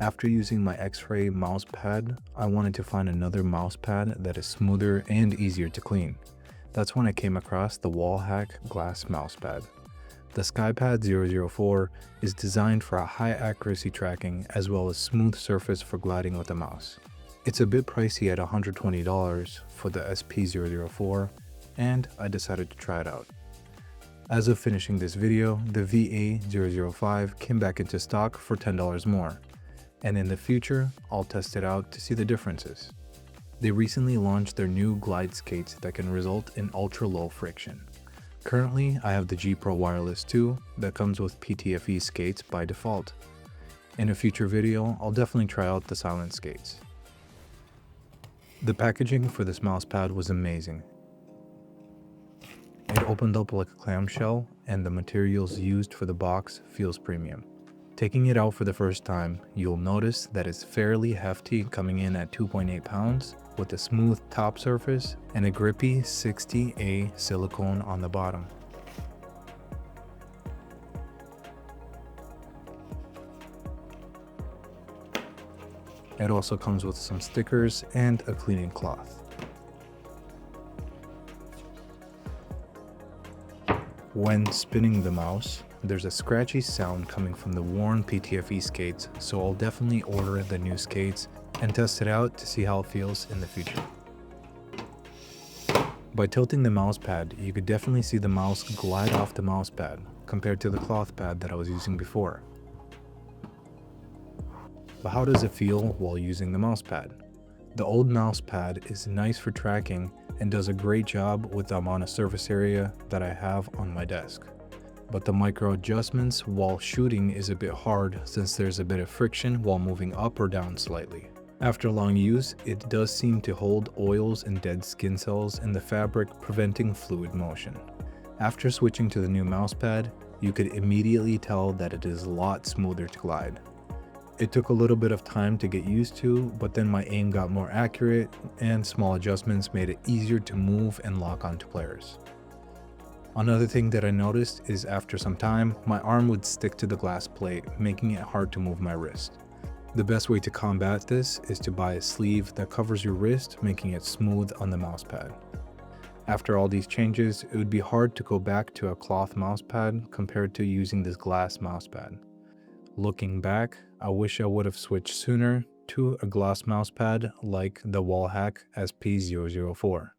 After using my X-ray mouse pad, I wanted to find another mouse pad that is smoother and easier to clean. That's when I came across the Wallhack Glass Mousepad. The SkyPad 004 is designed for a high accuracy tracking as well as smooth surface for gliding with the mouse. It's a bit pricey at $120 for the SP-004, and I decided to try it out. As of finishing this video, the VA-005 came back into stock for $10 more, and in the future, I'll test it out to see the differences. They recently launched their new glide skates that can result in ultra low friction. Currently, I have the G Pro Wireless 2 that comes with PTFE skates by default. In a future video, I'll definitely try out the silent skates. The packaging for this mousepad was amazing. It opened up like a clamshell, and the materials used for the box feels premium. Taking it out for the first time, you'll notice that it's fairly hefty, coming in at 2.8 pounds, with a smooth top surface and a grippy 60A silicone on the bottom. It also comes with some stickers and a cleaning cloth. When spinning the mouse, there's a scratchy sound coming from the worn PTFE skates, so I'll definitely order the new skates and test it out to see how it feels in the future. By tilting the mouse pad, you could definitely see the mouse glide off the mouse pad compared to the cloth pad that I was using before. But how does it feel while using the mouse pad? The old mouse pad is nice for tracking and does a great job with the amount of surface area that I have on my desk. But the micro adjustments while shooting is a bit hard since there's a bit of friction while moving up or down slightly. After long use, it does seem to hold oils and dead skin cells in the fabric, preventing fluid motion. After switching to the new mousepad, you could immediately tell that it is a lot smoother to glide. It took a little bit of time to get used to, but then my aim got more accurate and small adjustments made it easier to move and lock onto players. Another thing that I noticed is after some time, my arm would stick to the glass plate, making it hard to move my wrist. The best way to combat this is to buy a sleeve that covers your wrist, making it smooth on the mousepad. After all these changes, it would be hard to go back to a cloth mousepad compared to using this glass mousepad. Looking back, I wish I would have switched sooner to a glass mousepad like the Wallhack SP-004.